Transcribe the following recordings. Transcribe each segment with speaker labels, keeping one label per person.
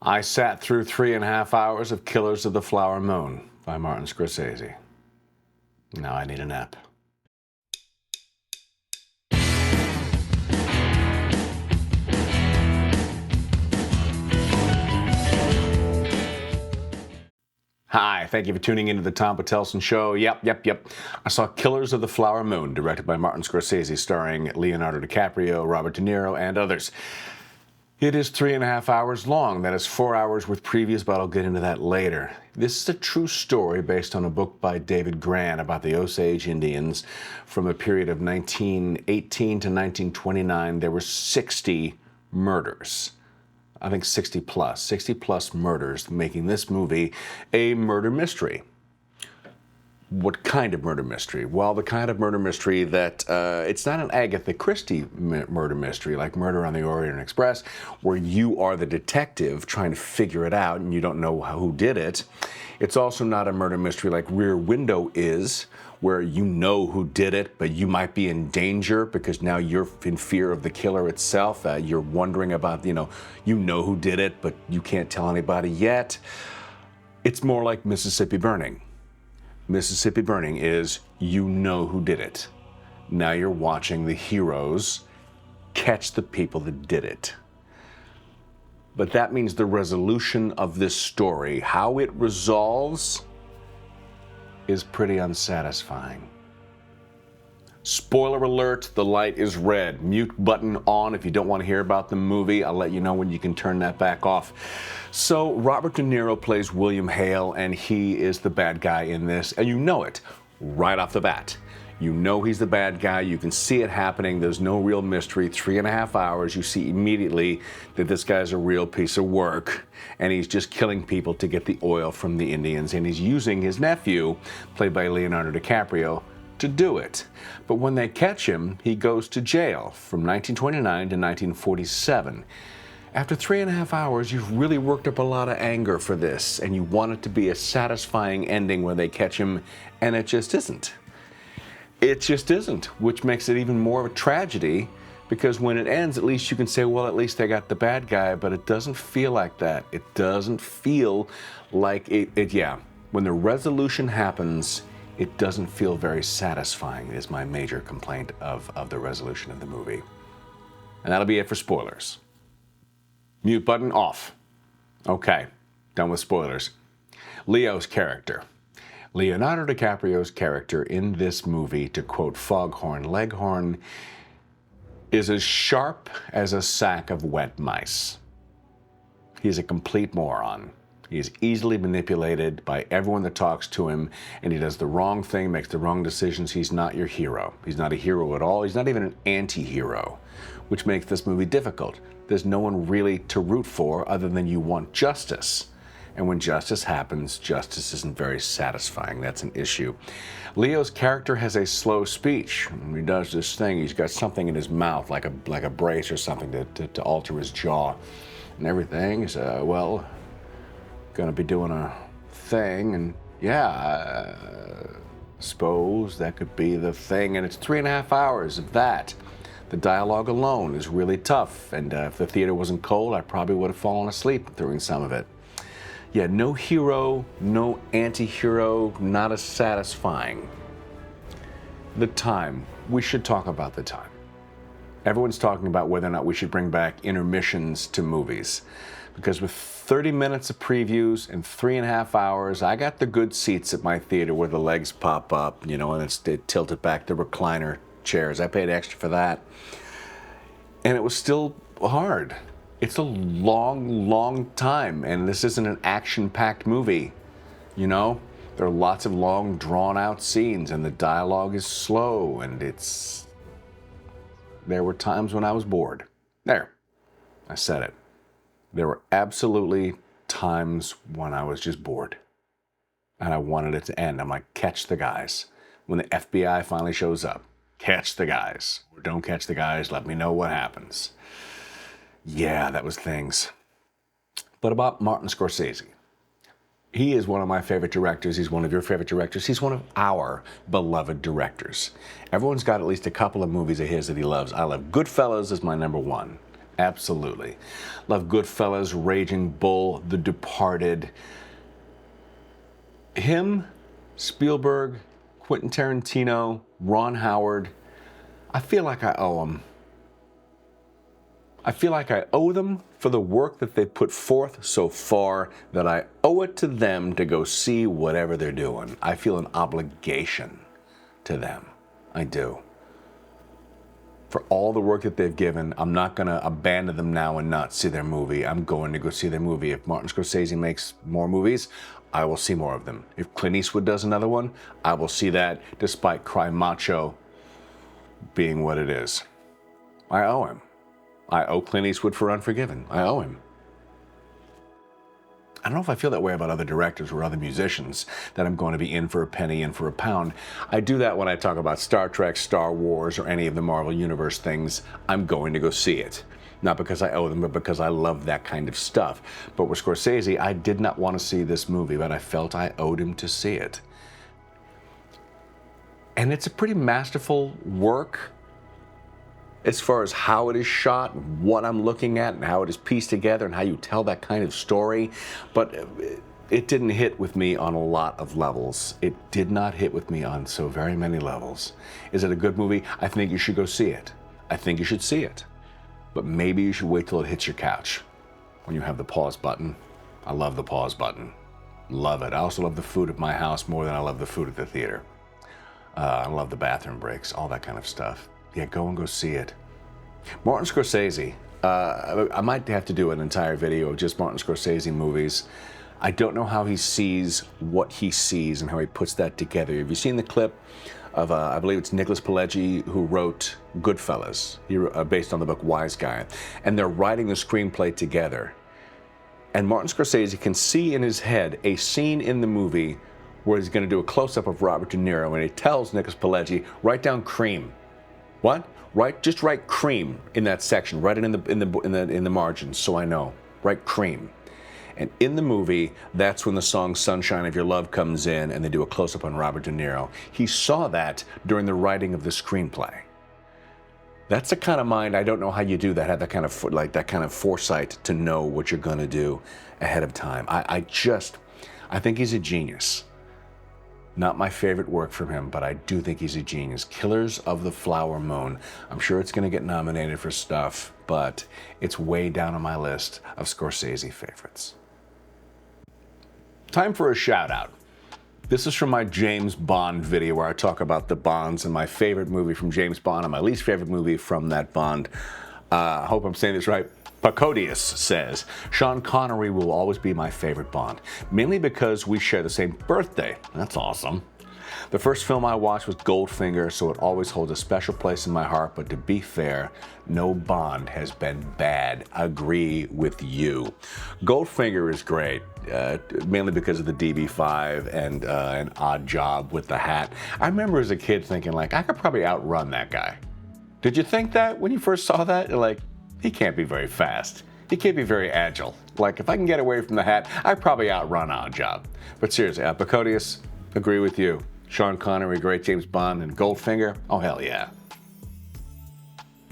Speaker 1: I sat through 3.5 hours of Killers of the Flower Moon by Martin Scorsese. Now I need a nap. Hi, thank you for tuning into the Tom Patelson Show. Yep. I saw Killers of the Flower Moon, directed by Martin Scorsese, starring Leonardo DiCaprio, Robert De Niro, and others. It is 3.5 hours long. That is 4 hours with previews, but I'll get into that later. This is a true story based on a book by David Grann about the Osage Indians from a period of 1918 to 1929. There were 60 murders. I think 60 plus murders, making this movie a murder mystery. What kind of murder mystery? Well, the kind of murder mystery that, it's not an Agatha Christie murder mystery like Murder on the Orient Express, where you are the detective trying to figure it out and you don't know who did it. It's also not a murder mystery like Rear Window is, where you know who did it, but you might be in danger because now you're in fear of the killer itself. You're wondering about, you know who did it, but you can't tell anybody yet. It's more like Mississippi Burning. Mississippi Burning is you know who did it. Now you're watching the heroes catch the people that did it. But that means the resolution of this story, how it resolves, is pretty unsatisfying. Spoiler alert, the light is red. Mute button on if you don't want to hear about the movie. I'll let you know when you can turn that back off. So Robert De Niro plays William Hale, and he is the bad guy in this, and you know it right off the bat. You know he's the bad guy. You can see it happening. There's no real mystery. 3.5 hours, you see immediately that this guy's a real piece of work, and he's just killing people to get the oil from the Indians, and he's using his nephew, played by Leonardo DiCaprio, to do it. But when they catch him, he goes to jail from 1929 to 1947. After 3.5 hours, you've really worked up a lot of anger for this, and you want it to be a satisfying ending when they catch him, and it just isn't. It just isn't, which makes it even more of a tragedy, because when it ends, at least you can say, well, at least they got the bad guy, but it doesn't feel like that. It doesn't feel like when the resolution happens, it doesn't feel very satisfying, is my major complaint of the resolution of the movie. And that'll be it for spoilers. Mute button off. Okay, done with spoilers. Leo's character. Leonardo DiCaprio's character in this movie, to quote Foghorn Leghorn, is as sharp as a sack of wet mice. He's a complete moron. He is easily manipulated by everyone that talks to him, and he does the wrong thing, makes the wrong decisions. He's not your hero. He's not a hero at all. He's not even an anti-hero, which makes this movie difficult. There's no one really to root for other than you want justice. And when justice happens, justice isn't very satisfying. That's an issue. Leo's character has a slow speech. When he does this thing, he's got something in his mouth, like a brace or something to alter his jaw and everything. He's, gonna be doing a thing, and suppose that could be the thing, and it's 3.5 hours of that. The dialogue alone is really tough, and if the theater wasn't cold, I probably would have fallen asleep during some of it. Yeah, no hero, no anti-hero, not as satisfying. The time. We should talk about the time. Everyone's talking about whether or not we should bring back intermissions to movies. Because with 30 minutes of previews and 3.5 hours, I got the good seats at my theater where the legs pop up, and it's tilted back, the recliner chairs. I paid extra for that. And it was still hard. It's a long time, and this isn't an action-packed movie, There are lots of long, drawn-out scenes, and the dialogue is slow, and there were times when I was bored. There, I said it. There were absolutely times when I was just bored, and I wanted it to end. I'm like, catch the guys. When the FBI finally shows up, catch the guys. Or don't catch the guys, let me know what happens. Yeah, that was things. But about Martin Scorsese. He is one of my favorite directors. He's one of your favorite directors. He's one of our beloved directors. Everyone's got at least a couple of movies of his that he loves. I love Goodfellas as my number one. Absolutely. Love Goodfellas, Raging Bull, The Departed. Him, Spielberg, Quentin Tarantino, Ron Howard, I feel like I owe them. I feel like I owe them for the work that they've put forth so far, that I owe it to them to go see whatever they're doing. I feel an obligation to them. I do. For all the work that they've given, I'm not going to abandon them now and not see their movie. I'm going to go see their movie. If Martin Scorsese makes more movies, I will see more of them. If Clint Eastwood does another one, I will see that, despite Cry Macho being what it is. I owe him. I owe Clint Eastwood for Unforgiven. I owe him. I don't know if I feel that way about other directors or other musicians, that I'm going to be in for a penny, in for a pound. I do that when I talk about Star Trek, Star Wars, or any of the Marvel Universe things. I'm going to go see it. Not because I owe them, but because I love that kind of stuff. But with Scorsese, I did not want to see this movie, but I felt I owed him to see it. And it's a pretty masterful work as far as how it is shot, what I'm looking at, and how it is pieced together, and how you tell that kind of story. But it didn't hit with me on a lot of levels. It did not hit with me on so very many levels. Is it a good movie? I think you should go see it. I think you should see it. But maybe you should wait till it hits your couch, when you have the pause button. I love the pause button. Love it. I also love the food at my house more than I love the food at the theater. I love the bathroom breaks, all that kind of stuff. Yeah, go see it. Martin Scorsese. I might have to do an entire video of just Martin Scorsese movies. I don't know how he sees what he sees and how he puts that together. Have you seen the clip of, I believe it's Nicholas Pileggi, who wrote Goodfellas, based on the book Wise Guy, and they're writing the screenplay together. And Martin Scorsese can see in his head a scene in the movie where he's going to do a close-up of Robert De Niro, and he tells Nicholas Pileggi, write down cream. What? Just write cream in that section. Write it in the margins, so I know. Write cream. And in the movie, that's when the song Sunshine of Your Love comes in, and they do a close-up on Robert De Niro. He saw that during the writing of the screenplay. That's the kind of mind, I don't know how you do that, have that kind of foresight to know what you're going to do ahead of time. I think he's a genius. Not my favorite work from him, but I do think he's a genius. Killers of the Flower Moon. I'm sure it's going to get nominated for stuff, but it's way down on my list of Scorsese favorites. Time for a shout out. This is from my James Bond video, where I talk about the Bonds and my favorite movie from James Bond and my least favorite movie from that Bond. I hope I'm saying this right. Pacodius says, Sean Connery will always be my favorite Bond, mainly because we share the same birthday. That's awesome. The first film I watched was Goldfinger, so it always holds a special place in my heart, but to be fair, no Bond has been bad. Agree with you. Goldfinger is great, mainly because of the DB5 and an odd job with the hat. I remember as a kid thinking, like, I could probably outrun that guy. Did you think that when you first saw that? You're like, he can't be very fast. He can't be very agile. Like, if I can get away from the hat, I'd probably outrun Oddjob. But seriously, Pacodius, agree with you. Sean Connery, great James Bond, and Goldfinger, oh hell yeah.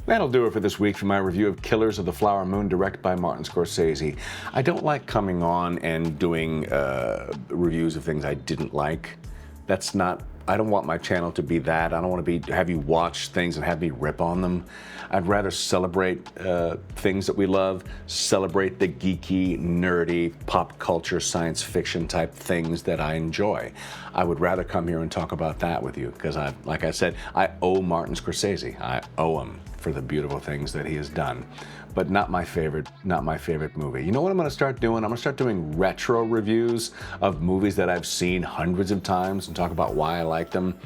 Speaker 1: That'll do it for this week for my review of Killers of the Flower Moon, directed by Martin Scorsese. I don't like coming on and doing reviews of things I didn't like. That's not, I don't want my channel to be that. I don't want to have you watch things and have me rip on them. I'd rather celebrate things that we love, celebrate the geeky, nerdy, pop culture, science fiction type things that I enjoy. I would rather come here and talk about that with you, because like I said, I owe Martin Scorsese. I owe him for the beautiful things that he has done. But not my favorite movie. You know what I'm gonna start doing? I'm gonna start doing retro reviews of movies that I've seen hundreds of times and talk about why I like them.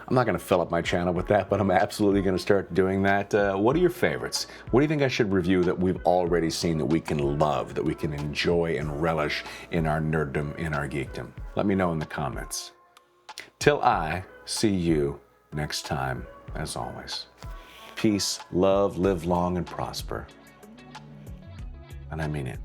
Speaker 1: I'm not gonna fill up my channel with that, but I'm absolutely gonna start doing that. What are your favorites? What do you think I should review that we've already seen, that we can love, that we can enjoy and relish in our nerddom, in our geekdom? Let me know in the comments. Till I see you next time, as always, peace, love, live long and prosper. And I mean it.